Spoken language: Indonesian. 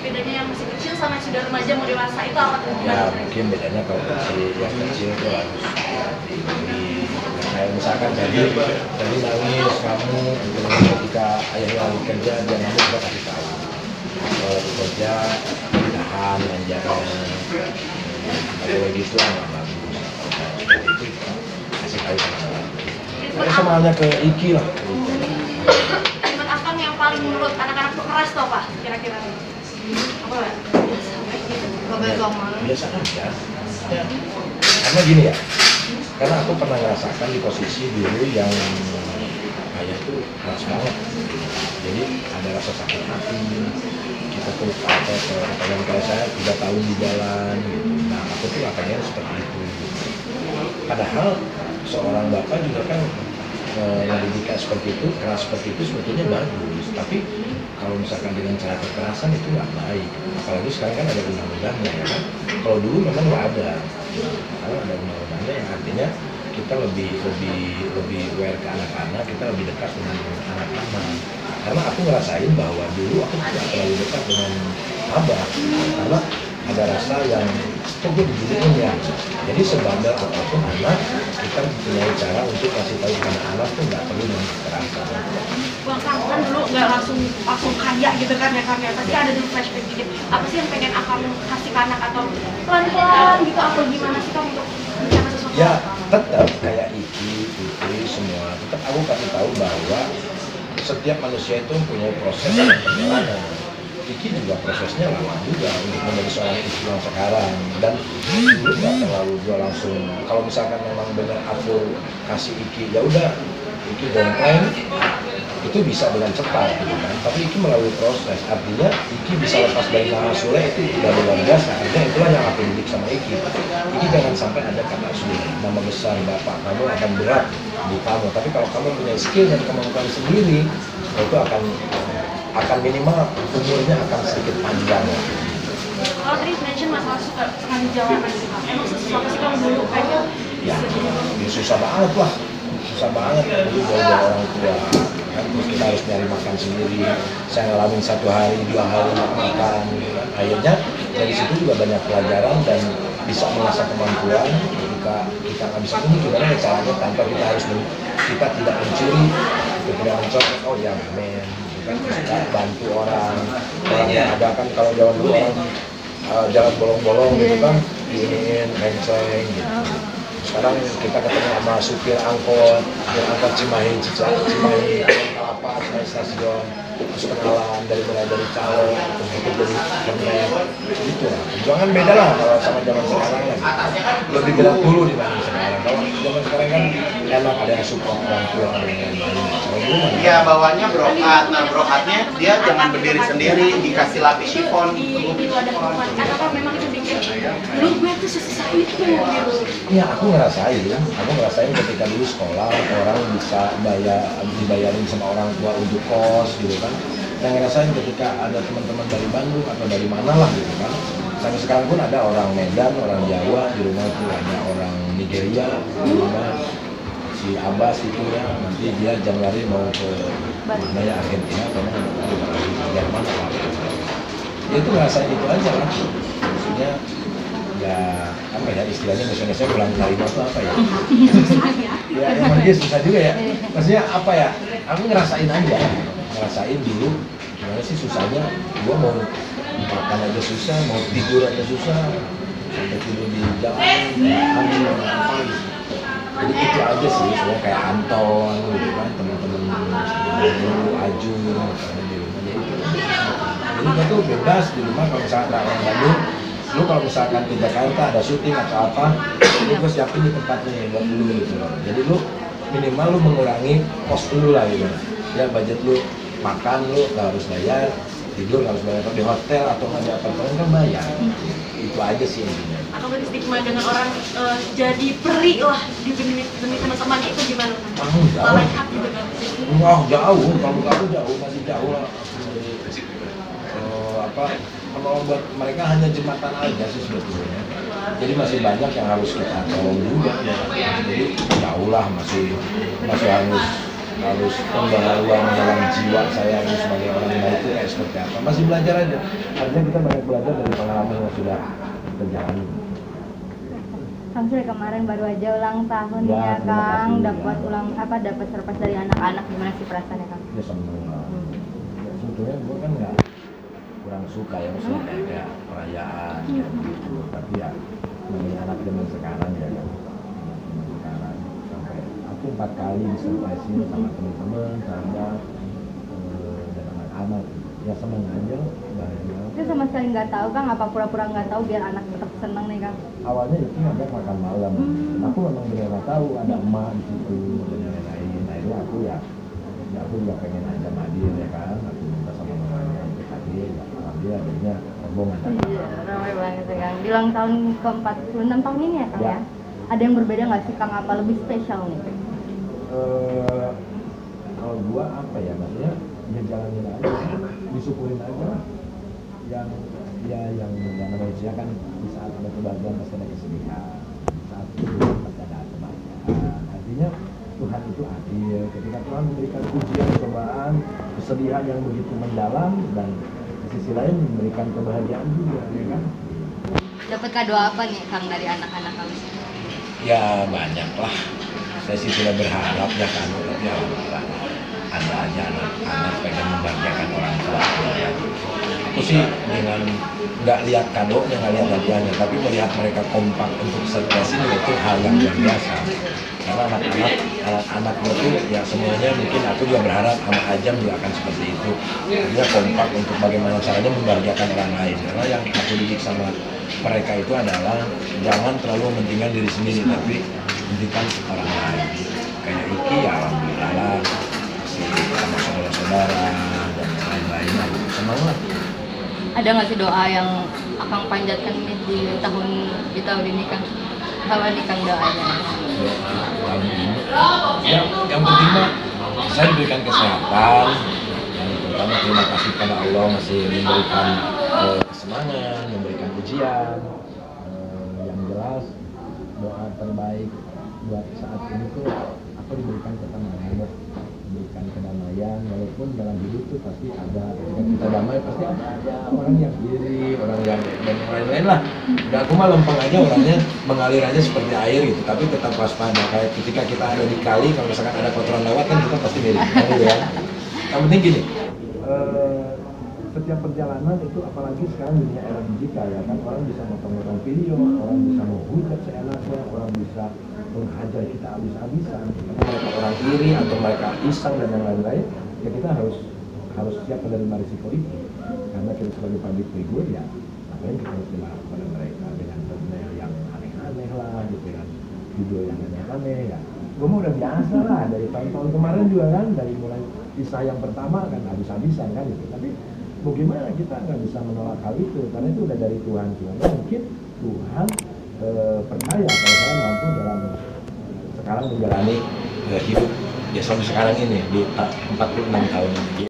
Bedanya yang masih kecil sama yang sudah remaja mau dewasa itu apa tuh? Ya mungkin bedanya kalau yang kecil itu harus kayak misalkan jadi nangis kamu gitu, ketika ayahnya lagi kerja dia nangis kita kasih tahu kalau bekerja tahan dan jangan kalau gitu nggak bagus itu kasih tahu sama halnya ke Iki lah. Sifat akang yang paling menurut anak-anak tuh keras tuh apa kira-kira? Apa ya? Biasa aja ya. Karena gini ya, karena aku pernah ngerasakan di posisi dulu yang ayah tuh keras banget, jadi ada rasa sakit hati. Kita tuh pengen kayak saya 3 tahun di jalan gitu. Nah aku tuh akhirnya seperti itu. Padahal seorang bapak juga kan mendidik seperti itu, keras seperti itu sebetulnya bagus. Tapi kalau misalkan dengan cara kekerasan itu nggak baik. Apalagi sekarang kan ada undang-undangnya ya kan. Kalau dulu memang nggak ada. Kalau ada undang-undangnya yang artinya kita lebih aware ke anak-anak, kita lebih dekat dengan anak-anak. Karena aku ngerasain bahwa dulu aku tidak terlalu dekat dengan abah, karena ada rasa yang kok gue diginiin ya. Jadi sebandel apapun anak, kita punya cara untuk kasih tahu ke anak-anak tuh nggak perlu dengan kekerasan. Bang Kang kan dulu nggak langsung kaya gitu kan ya Kang ya, tapi ada dulu flashback dikit. Apa sih yang pengen akang kasih ke anak atau pelan-pelan gitu atau gimana sih Kang untuk mencapai sesuatu? Ya tetap kayak Iki, Putri semua, tetap aku kasih tahu bahwa setiap manusia itu punya proses dan perjalanan. Iki juga prosesnya lama juga untuk menjadi seorang istri yang sekarang, dan dulu nggak terlalu gua langsung kalau misalkan memang benar aku kasih Iki ya udah Iki dompleng itu bisa dengan cepat gitu kan, tapi Iki melalui proses. Artinya Iki bisa lepas dari nama Sule itu udah luar biasa. Artinya itulah yang aku didik sama Iki jangan sampai ada kata Sule, nama besar bapak kamu akan berat di kamu, tapi kalau kamu punya skill dan kemampuan sendiri itu akan minimal umurnya akan sedikit panjang. Kalau tadi mention masalah suka di jalanan sih Kang, emang sesuatu sih Kang dulu kayaknya Ya susah banget lah, susah banget dulu jauh-jauh orang tua kan, terus kita harus nyari makan sendiri. Saya ngalamin 1 hari 2 hari nggak makan gitu kan. Akhirnya dari situ juga banyak pelajaran dan bisa mengasah kemampuan. Ketika kita nggak bisa ini gimana ya caranya tanpa kita tidak mencuri, kita tidak mencoret, oh ya men kan, kita bantu orang yang ada kan. Kalau zaman dulu orang jalan bolong-bolong gitu kan, diinin renceng gitu. Sekarang kita ketemu sama supir angkot Cimahi, Kelapa, Cimahi stasiun, terus kenalan mulai dari calo, terus itu jadi kernet, gitu lah. Perjuangan beda lah kalau sama zaman sekarang lah. Lebih berat dulu dibanding sekarang. Kalau zaman sekarang kan enak ada yang support orang tua, ada yang lain. Kalau dulu mana? Iya, bawahnya brokat. Nah, brokatnya dia jangan berdiri sendiri, dikasih lapis chiffon. Itu ada hukuman. Atau memang itu bikin dulu gue tuh susah itu gitu. Iya, aku ngerasain ketika dulu sekolah orang bisa dibayarin sama orang tua untuk kos gitu kan. Yang ngerasain ketika ada teman-teman dari Bandung atau dari mana lah gitu kan. Sampai sekarang pun ada orang Medan, orang Jawa di rumah itu, ada orang Nigeria di rumah, si Abbas itu ya, nanti dia Januari mau ke mana ya, Argentina atau mana, Jerman apa gitu. Dia tuh ngerasain itu aja kan, maksudnya ya apa ya istilahnya Indonesia ulang kali itu apa ya? Ya emang dia susah juga ya. Maksudnya apa ya? Aku ngerasain dulu gimana sih susahnya. Gua mau makan aja susah, mau tidur aja susah, sampai tidur di jalan, angin apa gitu. Jadi itu aja sih, semua kayak Anton gitu kan, teman-teman dulu Aju di rumah ya itu. Jadi kita tuh bebas di rumah. Kalau misalnya orang Bandung, lu kalau misalkan ke Jakarta ada syuting atau apa, lu gue siapin di tempatnya buat lu gitu loh. Jadi lu minimal lu mengurangi kos dulu lah gitu. Ya budget lu makan lu nggak harus bayar, tidur nggak harus bayar. Kalau di hotel atau nggak di apartemen kan bayar. Itu aja sih intinya. Atau berarti stigma dengan orang jadi peri lah demi teman-teman itu gimana? Malaikat gitu kan? Wah jauh, kalau kamu jauh masih jauh lah. Kalau buat mereka hanya jembatan aja sih sebetulnya. Jadi masih banyak yang harus kita tolong juga. Jadi jauh lah, masih harus harus pembaharuan dalam jiwa saya ini sebagai orang baik itu kayak seperti apa. Masih belajar aja. Artinya kita banyak belajar dari pengalaman yang sudah terjalani. Kang Sule kemarin baru aja ulang tahun Ya, ya, terima Kang. kasih. Dapat surprise dari anak-anak, gimana sih perasaannya, Kang? Ya seneng lah. Ya, sebetulnya gue kan nggak kurang suka ya maksudnya kayak perayaan kayak gitu. Tapi ya namanya anak zaman sekarang ya kan. Zaman sekarang sampai aku 4 kali disurprisein sama teman-teman, sahabat, dan anak-anak. Ya seneng aja, bahagia. Itu sama sekali nggak tahu, Kang, apa pura-pura nggak tahu biar anak tetap seneng nih, Kang? Awalnya itu ngajak makan malam. Aku memang benar tahu ada emak di situ dan lain-lain. Nah itu aku ya aku juga pengen aja hadir ya kan. Aku minta sama mamanya untuk hadir. Ya, alhamdulillah akhirnya rombongan. Iya, ramai banget ya, Kang. Di ulang tahun ke-46 tahun ini ya, Kang, Ya. ya? Ada yang berbeda nggak sih, Kang? Apa lebih spesial nih? Kalau gua apa ya maksudnya ya jalanin aja, disyukurin aja. Yang manusia kan di saat ada kebahagiaan pasti ada kesedihan, di saat kesedihan pasti ada kebahagiaan. Artinya Tuhan itu adil. Ketika Tuhan memberikan ujian, cobaan, kesedihan yang begitu mendalam, dan di sisi lain memberikan kebahagiaan juga, ya kan? Dapat kado apa nih, Kang, dari anak-anak Kang? Ya banyak lah. Saya sih sudah berharap ya kan, tapi alhamdulillah ada aja anak-anak pengen membahagiakan orang tua. Ya. Aku sih dengan nggak lihat kadonya, nggak lihat hadiahnya, tapi melihat mereka kompak untuk surprise ini itu hal yang luar biasa. Karena anak-anak itu ya semuanya mungkin aku juga berharap sama Ajam juga akan seperti itu. Dia kompak untuk bagaimana caranya membahagiakan orang lain. Karena yang aku didik sama mereka itu adalah jangan terlalu mementingkan diri sendiri, tapi pentingkan orang lain. Kayak Iki ya alhamdulillah lah, masih sama saudara-saudara dan lain-lain. Senang lah. Ada nggak sih doa yang Akang panjatkan nih di tahun ini, Kang? Apa nih, Kang, doanya? Tahun ini ya yang penting mah saya diberikan kesehatan, yang pertama terima kasih pada Allah masih memberikan kesenangan, memberikan ujian. Yang jelas doa terbaik buat saat ini tuh aku diberikan ketenangan, diberikan kedamaian. Walaupun dalam hidup tuh pasti ada, ketika kita damai pasti ada aja orang yang iri, orang yang dan lain-lain lah. Udah aku mah lempeng aja, orangnya mengalir aja seperti air gitu, tapi tetap waspada. Kayak ketika kita ada di kali, kalau misalkan ada kotoran lewat kan kita pasti miring, gitu kan. Yang penting gini, setiap perjalanan itu apalagi sekarang dunia era digital ya kan, orang bisa motong-motong video, orang bisa menghujat seenaknya, orang bisa menghajar kita habis-habisan. Tapi mereka orang iri atau mereka iseng dan yang lain-lain, ya kita harus siap menerima risiko itu. Karena kita sebagai public figure ya, ngapain kita harus dilarang pada mereka dengan thumbnail yang aneh-aneh lah gitu kan, video yang aneh-aneh ya. Gue mah udah biasa lah dari tahun-tahun kemarin juga kan, dari mulai kisah yang pertama kan habis-habisan kan gitu. Tapi bagaimana kita nggak bisa menolak hal itu, karena itu udah dari Tuhan. Mungkin Tuhan percaya kalau saya mampu dalam sekarang menjalani hidup ya sampai sekarang ini di 46 tahun ini.